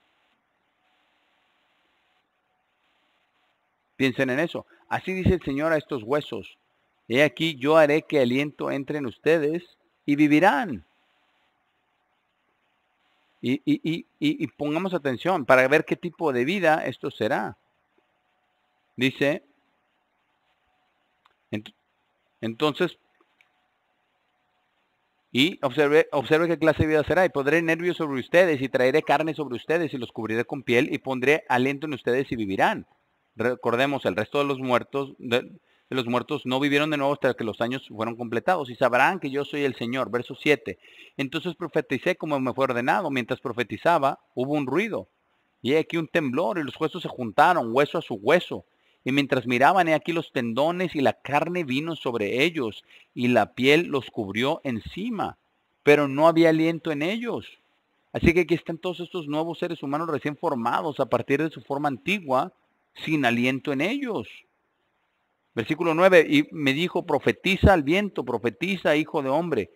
Piensen en eso. Así dice el Señor a estos huesos. He aquí yo haré que aliento entre en ustedes y vivirán. Y pongamos atención para ver qué tipo de vida esto será. Dice, entonces, y observe qué clase de vida será. Y pondré nervios sobre ustedes y traeré carne sobre ustedes y los cubriré con piel y pondré aliento en ustedes y vivirán. Recordemos, el resto de los muertos no vivieron de nuevo hasta que los años fueron completados y sabrán que yo soy el Señor. Verso 7. Entonces profeticé como me fue ordenado. Mientras profetizaba, hubo un ruido. Y he aquí un temblor y los huesos se juntaron, hueso a su hueso. Y mientras miraban, he aquí los tendones y la carne vino sobre ellos y la piel los cubrió encima. Pero no había aliento en ellos. Así que aquí están todos estos nuevos seres humanos recién formados a partir de su forma antigua, sin aliento en ellos. Versículo 9, y me dijo, profetiza al viento, profetiza, hijo de hombre,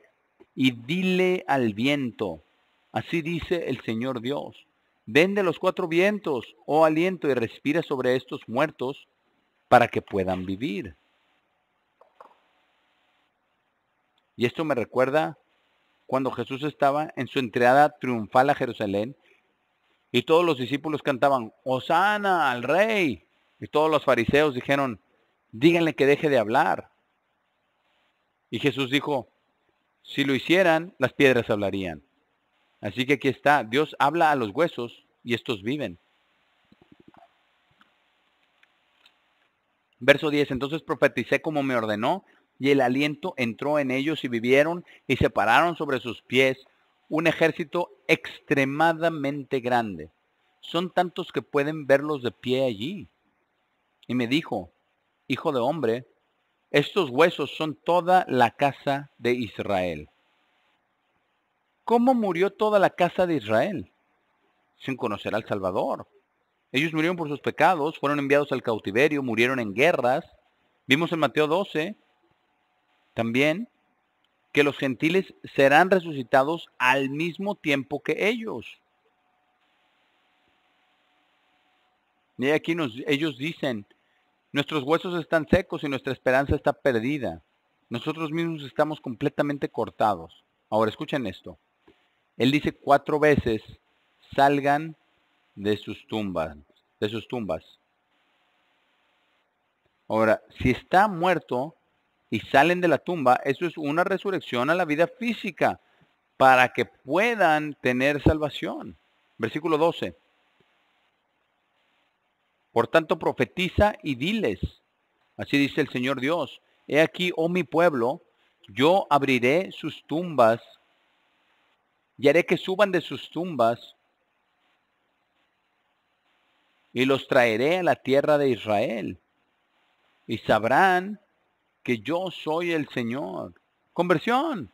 y dile al viento, así dice el Señor Dios, ven de los cuatro vientos, oh aliento, y respira sobre estos muertos para que puedan vivir. Y esto me recuerda cuando Jesús estaba en su entrada triunfal a Jerusalén, y todos los discípulos cantaban, Hosana al Rey. Y todos los fariseos dijeron, díganle que deje de hablar. Y Jesús dijo, si lo hicieran, las piedras hablarían. Así que aquí está, Dios habla a los huesos y estos viven. Verso 10, entonces profeticé como me ordenó, y el aliento entró en ellos y vivieron y se pararon sobre sus pies un ejército extremadamente grande. Son tantos que pueden verlos de pie allí. Y me dijo, hijo de hombre, estos huesos son toda la casa de Israel. ¿Cómo murió toda la casa de Israel? Sin conocer al Salvador. Ellos murieron por sus pecados, fueron enviados al cautiverio, murieron en guerras. Vimos en Mateo 12 también que los gentiles serán resucitados al mismo tiempo que ellos. Y aquí ellos dicen, nuestros huesos están secos y nuestra esperanza está perdida. Nosotros mismos estamos completamente cortados. Ahora escuchen esto. Él dice 4 veces, salgan de sus tumbas. Ahora, si está muerto y salen de la tumba, eso es una resurrección a la vida física para que puedan tener salvación. Versículo 12. Por tanto, profetiza y diles, así dice el Señor Dios, he aquí, oh mi pueblo, yo abriré sus tumbas y haré que suban de sus tumbas y los traeré a la tierra de Israel y sabrán que yo soy el Señor. Conversión.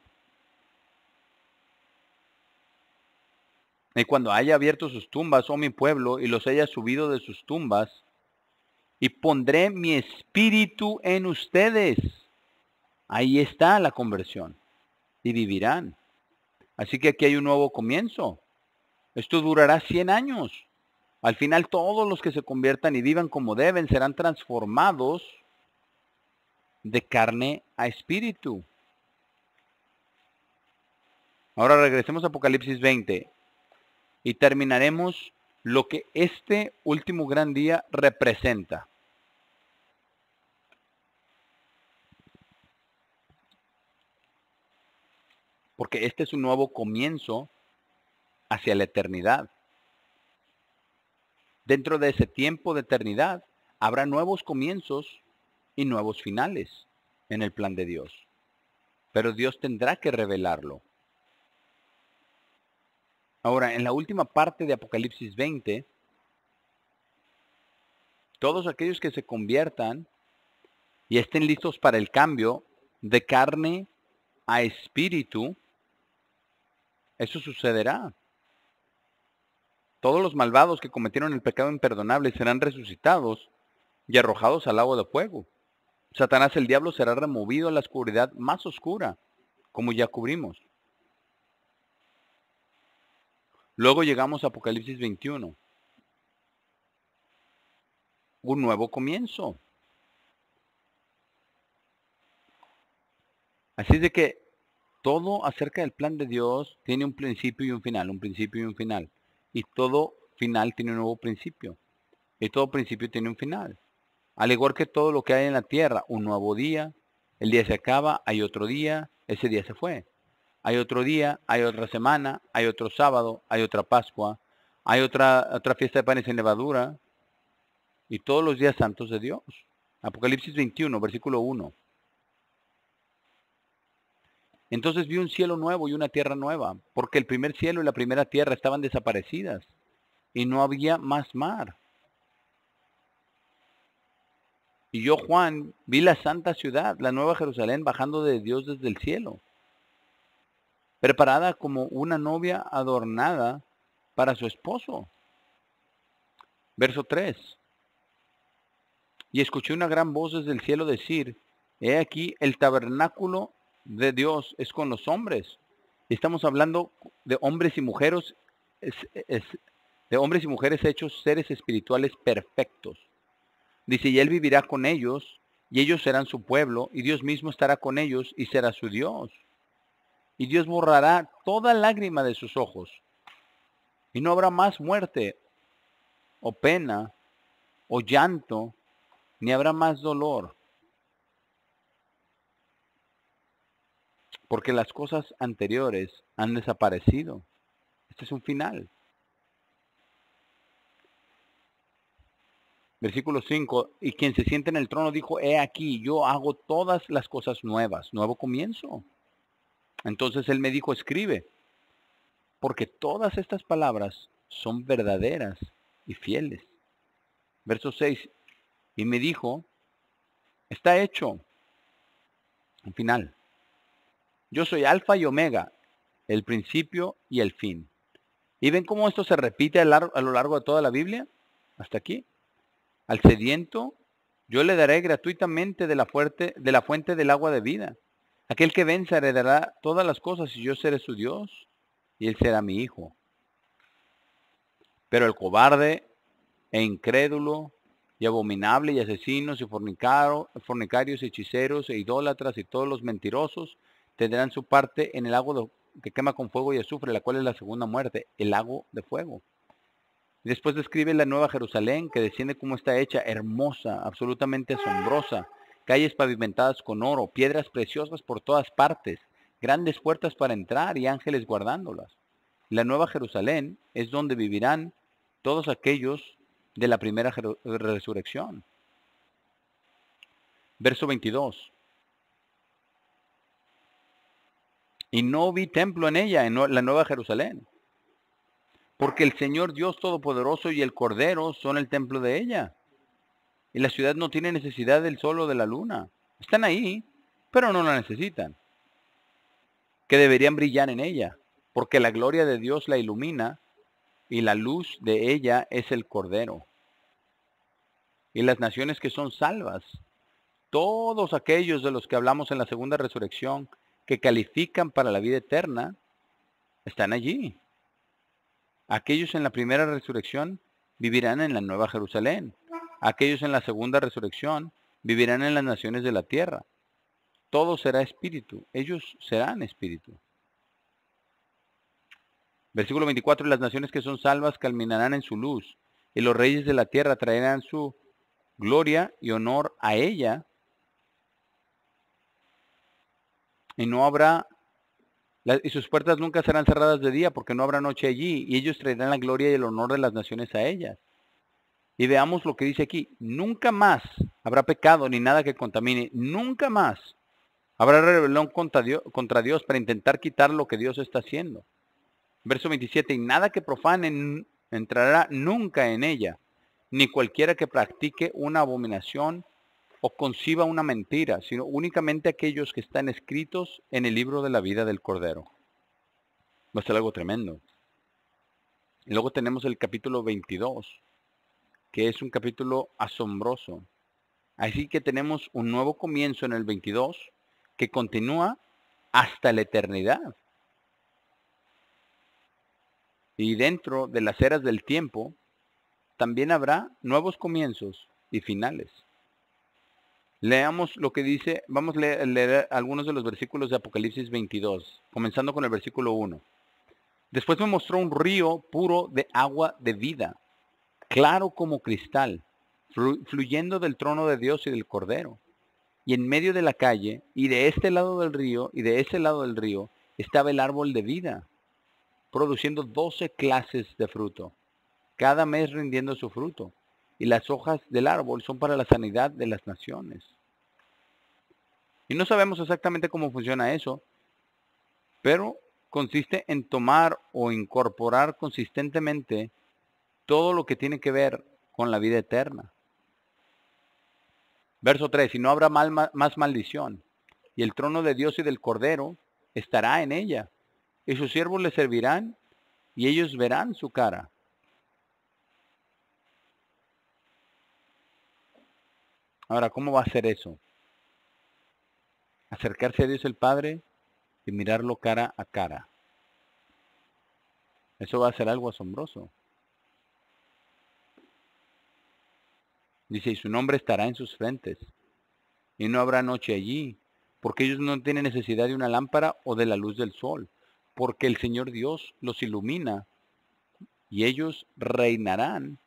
Y cuando haya abierto sus tumbas, oh mi pueblo, y los haya subido de sus tumbas, y pondré mi espíritu en ustedes. Ahí está la conversión. Y vivirán. Así que aquí hay un nuevo comienzo. Esto durará 100 años. Al final todos los que se conviertan y vivan como deben serán transformados de carne a espíritu. Ahora regresemos a Apocalipsis 20 y terminaremos lo que este último gran día representa. Porque este es un nuevo comienzo hacia la eternidad. Dentro de ese tiempo de eternidad habrá nuevos comienzos y nuevos finales en el plan de Dios. Pero Dios tendrá que revelarlo. Ahora, en la última parte de Apocalipsis 20, todos aquellos que se conviertan y estén listos para el cambio de carne a espíritu, eso sucederá. Todos los malvados que cometieron el pecado imperdonable serán resucitados y arrojados al lago de fuego. Satanás, el diablo, será removido a la oscuridad más oscura, como ya cubrimos. Luego llegamos a Apocalipsis 21. Un nuevo comienzo. Así de que todo acerca del plan de Dios tiene un principio y un final, un principio y un final. Y todo final tiene un nuevo principio. Y todo principio tiene un final. Al igual que todo lo que hay en la tierra, un nuevo día, el día se acaba, hay otro día, ese día se fue. Hay otro día, hay otra semana, hay otro sábado, hay otra Pascua, hay otra fiesta de panes sin levadura y todos los días santos de Dios. Apocalipsis 21, versículo 1. Entonces vi un cielo nuevo y una tierra nueva, porque el primer cielo y la primera tierra estaban desaparecidas y no había más mar. Y yo, Juan, vi la santa ciudad, la nueva Jerusalén, bajando de Dios desde el cielo, preparada como una novia adornada para su esposo. Verso 3. Y escuché una gran voz desde el cielo decir, he aquí, el tabernáculo de Dios es con los hombres. Y estamos hablando de hombres y mujeres, de hombres y mujeres hechos seres espirituales perfectos. Dice, y Él vivirá con ellos, y ellos serán su pueblo, y Dios mismo estará con ellos, y será su Dios. Y Dios borrará toda lágrima de sus ojos, y no habrá más muerte, o pena, o llanto, ni habrá más dolor, porque las cosas anteriores han desaparecido. Este es un final. Versículo 5, y quien se siente en el trono dijo, he aquí, yo hago todas las cosas nuevas, nuevo comienzo. Entonces él me dijo, escribe, porque todas estas palabras son verdaderas y fieles. Verso 6, y me dijo, está hecho. Un final. Yo soy Alfa y Omega, el principio y el fin. ¿Y ven cómo esto se repite a lo largo de toda la Biblia? Hasta aquí. Al sediento, yo le daré gratuitamente de la fuente del agua de vida. Aquel que venza heredará todas las cosas y yo seré su Dios y él será mi hijo. Pero el cobarde e incrédulo y abominable y asesinos y fornicarios y hechiceros e idólatras y todos los mentirosos tendrán su parte en el lago que quema con fuego y azufre, la cual es la segunda muerte, el lago de fuego. Después describe la nueva Jerusalén que desciende como está hecha, hermosa, absolutamente asombrosa, calles pavimentadas con oro, piedras preciosas por todas partes, grandes puertas para entrar y ángeles guardándolas. La nueva Jerusalén es donde vivirán todos aquellos de la primera resurrección. Verso 22. Y no vi templo en ella, en la nueva Jerusalén, porque el Señor Dios Todopoderoso y el Cordero son el templo de ella. Y la ciudad no tiene necesidad del sol o de la luna. Están ahí, pero no la necesitan. Que deberían brillar en ella, porque la gloria de Dios la ilumina y la luz de ella es el Cordero. Y las naciones que son salvas, todos aquellos de los que hablamos en la segunda resurrección, que califican para la vida eterna, están allí. Aquellos en la primera resurrección vivirán en la nueva Jerusalén. Aquellos en la segunda resurrección vivirán en las naciones de la tierra. Todo será espíritu. Ellos serán espíritu. Versículo 24. Y las naciones que son salvas caminarán en su luz. Y los reyes de la tierra traerán su gloria y honor a ella. Y no habrá, y sus puertas nunca serán cerradas de día, porque no habrá noche allí. Y ellos traerán la gloria y el honor de las naciones a ellas. Y veamos lo que dice aquí. Nunca más habrá pecado ni nada que contamine. Nunca más habrá rebelión contra Dios para intentar quitar lo que Dios está haciendo. Verso 27. Y nada que profane entrará nunca en ella, ni cualquiera que practique una abominación o conciba una mentira, sino únicamente aquellos que están escritos en el libro de la vida del Cordero. Va a ser algo tremendo. Y luego tenemos el capítulo 22, que es un capítulo asombroso. Así que tenemos un nuevo comienzo en el 22 que continúa hasta la eternidad. Y dentro de las eras del tiempo también habrá nuevos comienzos y finales. Leamos lo que dice, vamos a leer algunos de los versículos de Apocalipsis 22, comenzando con el versículo 1. Después me mostró un río puro de agua de vida, claro como cristal, fluyendo del trono de Dios y del Cordero. Y en medio de la calle, y de este lado del río, y de ese lado del río, estaba el árbol de vida, produciendo 12 clases de fruto, cada mes rindiendo su fruto. Y las hojas del árbol son para la sanidad de las naciones. Y no sabemos exactamente cómo funciona eso, pero consiste en tomar o incorporar consistentemente todo lo que tiene que ver con la vida eterna. Verso 3, y no habrá más maldición, y el trono de Dios y del Cordero estará en ella, y sus siervos le servirán, y ellos verán su cara. Ahora, ¿cómo va a ser eso? Acercarse a Dios el Padre y mirarlo cara a cara. Eso va a ser algo asombroso. Dice, y su nombre estará en sus frentes, y no habrá noche allí, porque ellos no tienen necesidad de una lámpara o de la luz del sol, porque el Señor Dios los ilumina, y ellos reinarán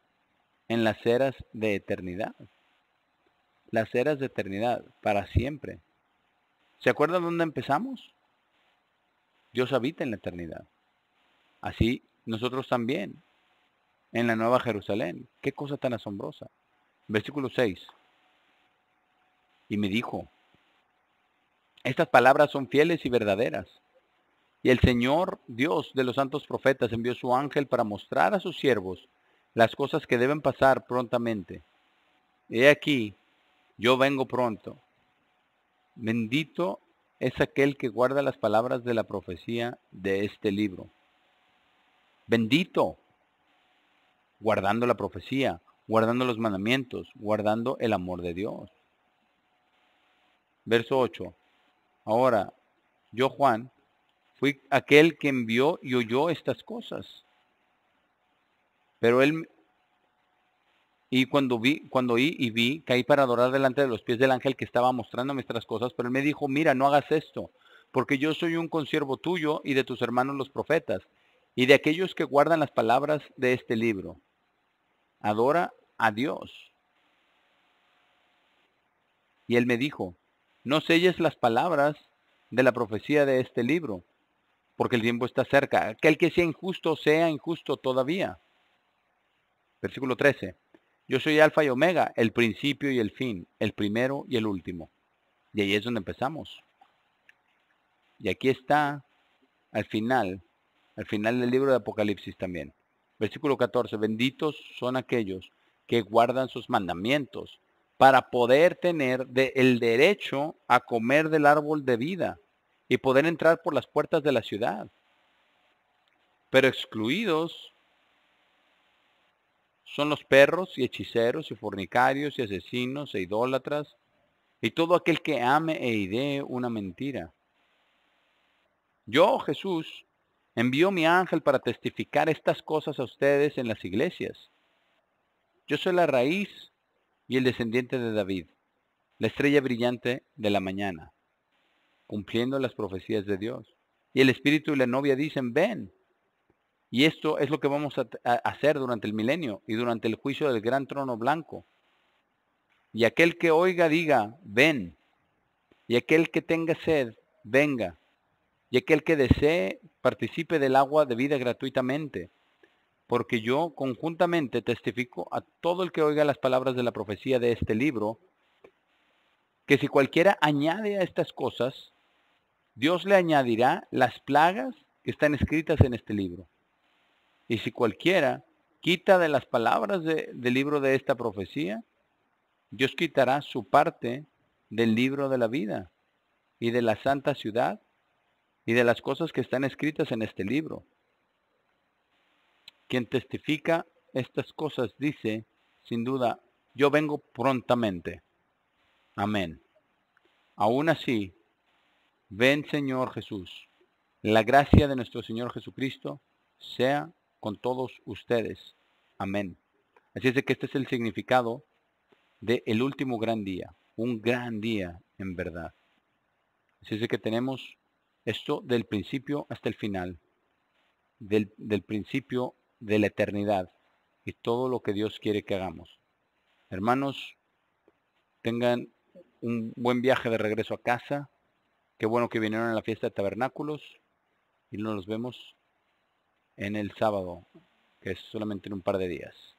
en las eras de eternidad. Las eras de eternidad, para siempre. ¿Se acuerdan dónde empezamos? Dios habita en la eternidad. Así nosotros también, en la Nueva Jerusalén. Qué cosa tan asombrosa. Versículo 6. Y me dijo, estas palabras son fieles y verdaderas. Y el Señor Dios de los santos profetas envió su ángel para mostrar a sus siervos las cosas que deben pasar prontamente. He aquí, yo vengo pronto. Bendito es aquel que guarda las palabras de la profecía de este libro. Bendito, guardando la profecía, guardando los mandamientos, guardando el amor de Dios. Verso 8. Ahora, yo Juan, fui aquel que envió y oyó estas cosas. Pero él, cuando oí y vi, caí para adorar delante de los pies del ángel que estaba mostrándome estas cosas, pero él me dijo, mira, no hagas esto, porque yo soy un consiervo tuyo y de tus hermanos los profetas, y de aquellos que guardan las palabras de este libro. Adora a Dios. Y él me dijo, no selles las palabras de la profecía de este libro, porque el tiempo está cerca. Aquel que sea injusto todavía. Versículo 13. Yo soy Alfa y Omega, el principio y el fin, el primero y el último. Y ahí es donde empezamos. Y aquí está al final del libro de Apocalipsis también. Versículo 14. Benditos son aquellos que guardan sus mandamientos para poder tener el derecho a comer del árbol de vida y poder entrar por las puertas de la ciudad. Pero excluidos son los perros y hechiceros y fornicarios y asesinos e idólatras y todo aquel que ame e idee una mentira. Yo, Jesús, envío mi ángel para testificar estas cosas a ustedes en las iglesias. Yo soy la raíz y el descendiente de David, la estrella brillante de la mañana, cumpliendo las profecías de Dios. Y el espíritu y la novia dicen, ven. Y esto es lo que vamos a hacer durante el milenio y durante el juicio del gran trono blanco. Y aquel que oiga diga, ven. Y aquel que tenga sed, venga. Y aquel que desee, participe del agua de vida gratuitamente. Porque yo conjuntamente testifico a todo el que oiga las palabras de la profecía de este libro, que si cualquiera añade a estas cosas, Dios le añadirá las plagas que están escritas en este libro. Y si cualquiera quita de las palabras del libro de esta profecía, Dios quitará su parte del libro de la vida y de la santa ciudad y de las cosas que están escritas en este libro. Quien testifica estas cosas dice, sin duda, yo vengo prontamente. Amén. Aún así, ven Señor Jesús. La gracia de nuestro Señor Jesucristo sea con todos ustedes. Amén. Así es de que este es el significado del último gran día. Un gran día en verdad. Así es de que tenemos esto del principio hasta el final. Del principio de la eternidad. Y todo lo que Dios quiere que hagamos. Hermanos, tengan un buen viaje de regreso a casa. Qué bueno que vinieron a la fiesta de tabernáculos. Y nos vemos en el sábado, que es solamente en un par de días.